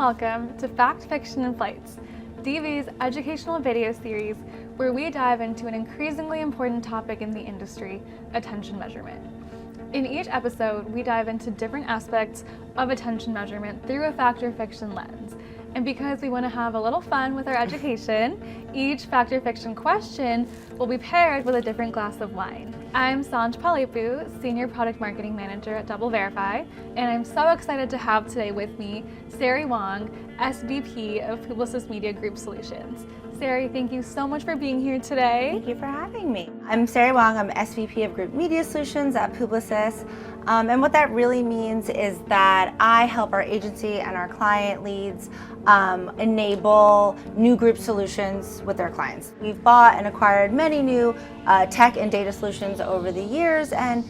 welcome to Fact, Fiction, and Flights, DV's educational video series where we dive into an increasingly important topic in the industry, attention measurement. In each episode, we dive into different aspects of attention measurement through a fact or fiction lens. And because we want to have a little fun with our education, each fact or fiction question will be paired with a different glass of wine. I'm Sanj Palepu, Senior Product Marketing Manager at DoubleVerify, and I'm so excited to have today with me Sari Wong, SVP of Publicis Media Group Solutions. Sari, thank you so much for being here today. Thank you for having me. I'm Sari Wong. I'm SVP of Group Media Solutions at Publicis. And what that really means is that I help our agency and our client leads enable new group solutions with their clients. We've bought and acquired many new tech and data solutions over the years, and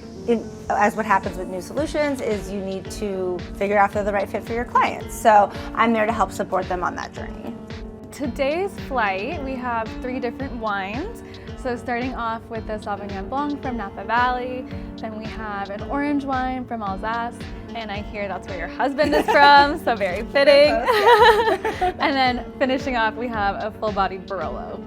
as what happens with new solutions is you need to figure out if they're the right fit for your clients. So I'm there to help support them on that journey. Today's flight, we have 3 different wines. So starting off with the Sauvignon Blanc from Napa Valley, then we have an orange wine from Alsace, and I hear that's where your husband is from, so very fitting. And then finishing off, we have a full-bodied Barolo.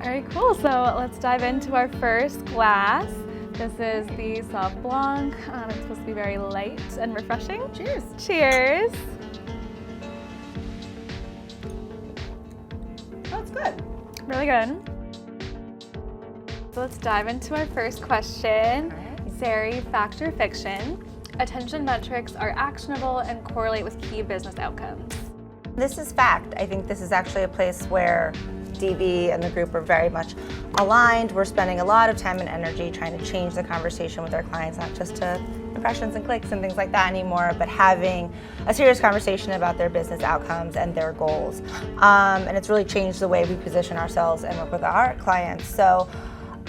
All right, cool, so let's dive into our first glass. This is the Sauv Blanc. It's supposed to be very light and refreshing. Cheers. Cheers. That's good. Really good. So let's dive into our first question. Sari, fact or fiction? Attention metrics are actionable and correlate with key business outcomes. This is fact. I think this is actually a place where DV and the group are very much aligned. We're spending a lot of time and energy trying to change the conversation with our clients, not just to impressions and clicks and things like that anymore, but having a serious conversation about their business outcomes and their goals. And it's really changed the way we position ourselves and work with our clients. So,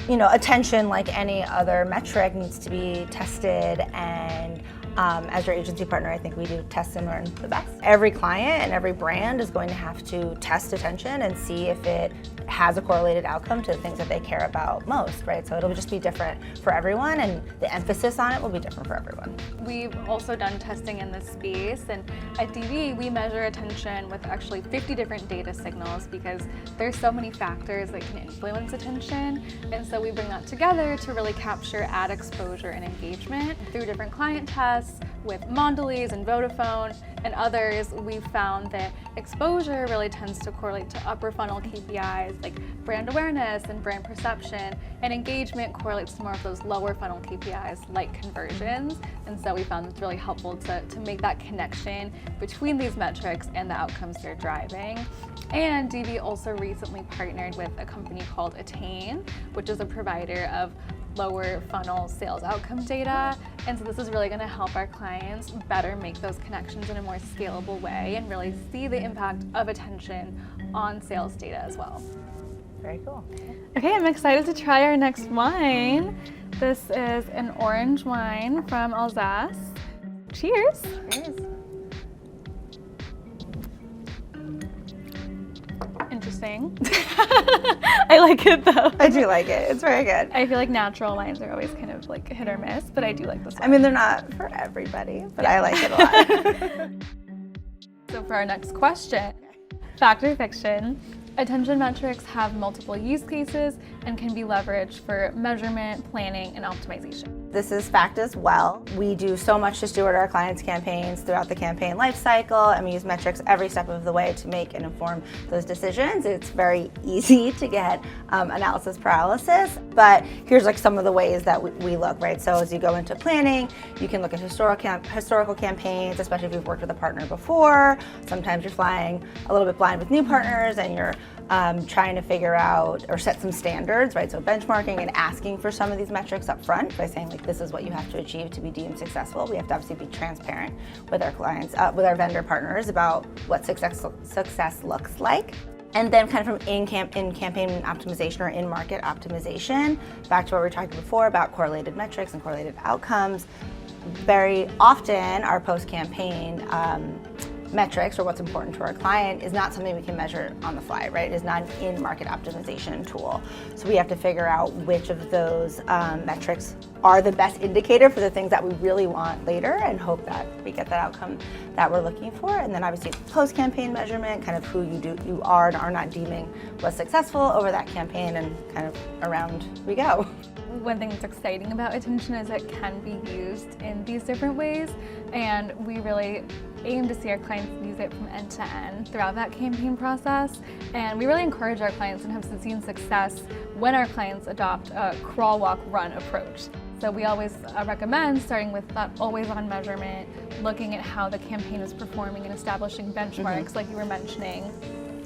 attention, like any other metric, needs to be tested, and as your agency partner, I think we do test and learn the best. Every client and every brand is going to have to test attention and see if it has a correlated outcome to the things that they care about most, right? So it'll just be different for everyone, and the emphasis on it will be different for everyone. We've also done testing in this space, and at DV, we measure attention with actually 50 different data signals because there's so many factors that can influence attention, and so we bring that together to really capture ad exposure and engagement through different client tests with Mondelez and Vodafone and others. We've found that exposure really tends to correlate to upper funnel KPIs like brand awareness and brand perception, and engagement correlates to more of those lower funnel KPIs like conversions. And so we found it's really helpful to make that connection between these metrics and the outcomes they're driving. And DV also recently partnered with a company called Attain, which is a provider of lower funnel sales outcome data. And so this is really going to help our clients better make those connections in a more scalable way and really see the impact of attention on sales data as well. Very cool. Okay, I'm excited to try our next wine. This is an orange wine from Alsace. Cheers. Cheers. Interesting. I like it though. I do like it. It's very good. I feel like natural wines are always kind of like hit or miss, but I do like this one. I mean, they're not for everybody, but I like it a lot. So for our next question, fact or fiction? Attention metrics have multiple use cases and can be leveraged for measurement, planning, and optimization. This is fact as well. We do so much to steward our clients' campaigns throughout the campaign life cycle, and we use metrics every step of the way to make and inform those decisions. It's very easy to get analysis paralysis, but here's like some of the ways that we look, right? So as you go into planning, you can look at historical campaigns, especially if you've worked with a partner before. Sometimes you're flying a little bit blind with new partners, and you're trying to figure out or set some standards, right? So benchmarking and asking for some of these metrics up front by saying like, this is what you have to achieve to be deemed successful. We have to obviously be transparent with our clients, with our vendor partners about what success looks like. And then kind of from in-campaign optimization or in-market optimization, back to what we were talking before about correlated metrics and correlated outcomes. Very often our post-campaign metrics or what's important to our client is not something we can measure on the fly, right? It is not an in-market optimization tool. So we have to figure out which of those metrics are the best indicator for the things that we really want later and hope that we get the outcome that we're looking for. And then obviously post-campaign measurement, kind of who you are and are not deeming was successful over that campaign, and kind of around we go. One thing that's exciting about attention is it can be used in these different ways, and we really aim to see our clients use it from end to end throughout that campaign process. And we really encourage our clients and have seen success when our clients adopt a crawl, walk, run approach. So we always recommend starting with that always-on measurement, looking at how the campaign is performing and establishing benchmarks like you were mentioning,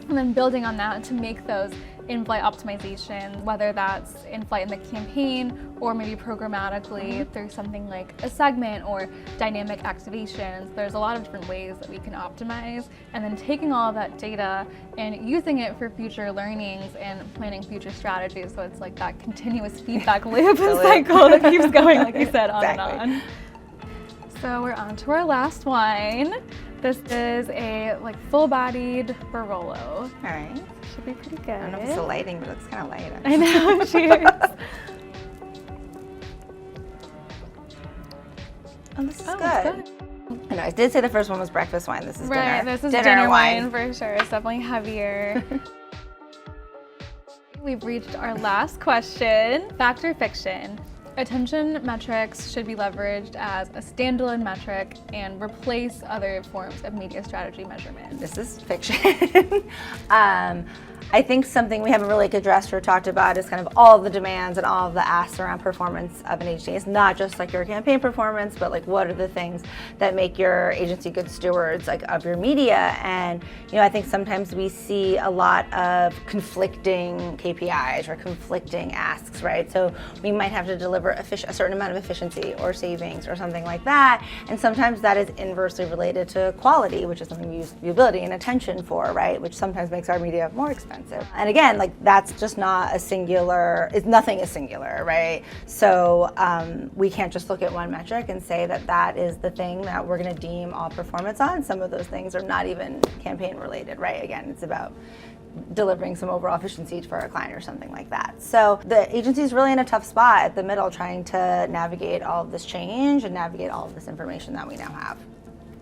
and then building on that to make those in-flight optimizations, whether that's in-flight in the campaign or maybe programmatically through something like a segment or dynamic activations. There's a lot of different ways that we can optimize, and then taking all of that data and using it for future learnings and planning future strategies. So it's like that continuous feedback loop and cycle that keeps going, like you said, on and on. So we're on to our last wine. This is a full-bodied Barolo. All right. Should be pretty good. I don't know if it's the lighting, but it's kind of light. I know, cheers. Oh, this is good. I know, I did say the first one was breakfast wine. This is dinner. Right, this is dinner wine for sure. It's definitely heavier. We've reached our last question. Fact or fiction? Attention metrics should be leveraged as a standalone metric and replace other forms of media strategy measurement. This is fiction. I think something we haven't really addressed or talked about is kind of all the demands and all of the asks around performance of an agency. It's not just like your campaign performance, but like what are the things that make your agency good stewards of your media. And I think sometimes we see a lot of conflicting KPIs or conflicting asks, right? So we might have to deliver a certain amount of efficiency or savings or something like that. And sometimes that is inversely related to quality, which is something we use viewability and attention for, right? Which sometimes makes our media more expensive. And again, that's just not a singular, nothing is singular, right? So we can't just look at one metric and say that that is the thing that we're gonna deem all performance on. Some of those things are not even campaign related, right? Again, it's about delivering some overall efficiency for our client or something like that. So the agency is really in a tough spot at the middle, trying to navigate all of this change and navigate all of this information that we now have.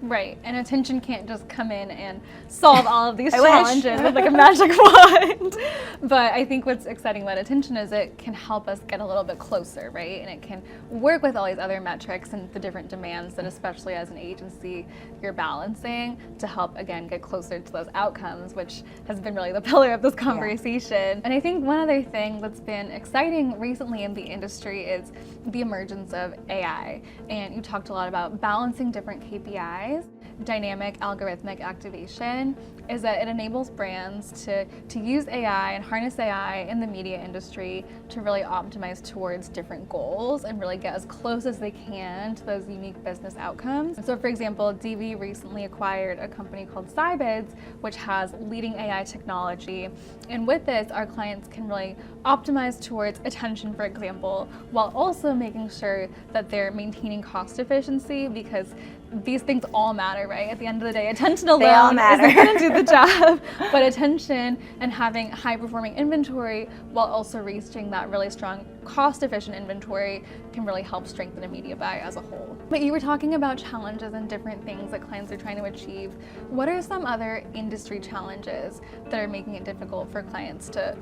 Right, and attention can't just come in and solve all of these challenges with a magic wand. But I think what's exciting about attention is it can help us get a little bit closer, right? And it can work with all these other metrics and the different demands that, especially as an agency, you're balancing to help, again, get closer to those outcomes, which has been really the pillar of this conversation. Yeah. And I think one other thing that's been exciting recently in the industry is the emergence of AI. And you talked a lot about balancing different KPIs. Dynamic algorithmic activation is that it enables brands to use AI and harness AI in the media industry to really optimize towards different goals and really get as close as they can to those unique business outcomes. And so, for example, DV recently acquired a company called Sari, which has leading AI technology. And with this, our clients can really optimize towards attention, for example, while also making sure that they're maintaining cost efficiency, because these things all matter, right? At the end of the day, attention alone isn't going to do the job, but attention and having high-performing inventory while also reaching that really strong cost-efficient inventory can really help strengthen a media buy as a whole. But you were talking about challenges and different things that clients are trying to achieve. What are some other industry challenges that are making it difficult for clients to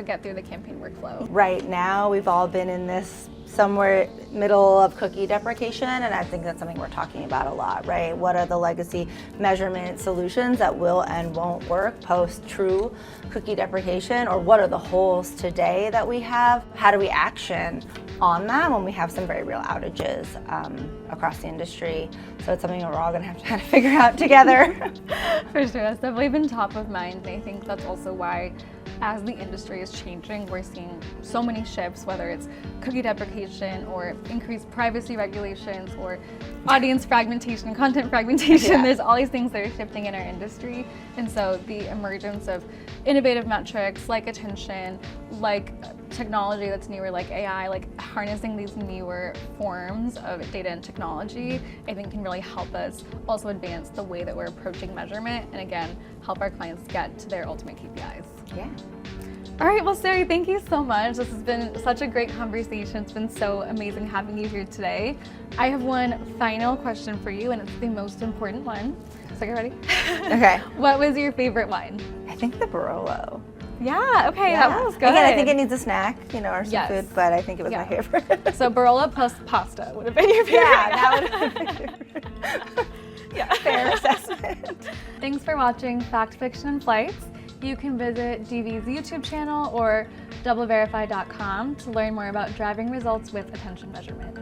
get through the campaign workflow? Right now, we've all been in this somewhere middle of cookie deprecation, and I think that's something we're talking about a lot, right? What are the legacy measurement solutions that will and won't work post true cookie deprecation, or what are the holes today that we have? How do we action on that when we have some very real outages across the industry? So it's something that we're all gonna have to kind of figure out together. For sure, that's definitely been top of mind, and I think that's also why, as the industry is changing, we're seeing so many shifts, whether it's cookie deprecation or increased privacy regulations or audience fragmentation, content fragmentation. Yeah. There's all these things that are shifting in our industry. And so the emergence of innovative metrics like attention, like technology that's newer, like AI, like harnessing these newer forms of data and technology, I think can really help us also advance the way that we're approaching measurement and again, help our clients get to their ultimate KPIs. Yeah. All right, well, Sari, thank you so much. This has been such a great conversation. It's been so amazing having you here today. I have one final question for you, and it's the most important one. So, you ready? Okay. What was your favorite wine? I think the Barolo. Yeah, okay, Yeah. that was good. Again, I think it needs a snack, or some Yes. food, but I think it was Yeah. my favorite. So Barolo plus pasta would have been your favorite. Yeah, that would have been my favorite. Yeah. Fair assessment. Thanks for watching Fact, Fiction, and Flights. You can visit DV's YouTube channel or doubleverify.com to learn more about driving results with attention measurement.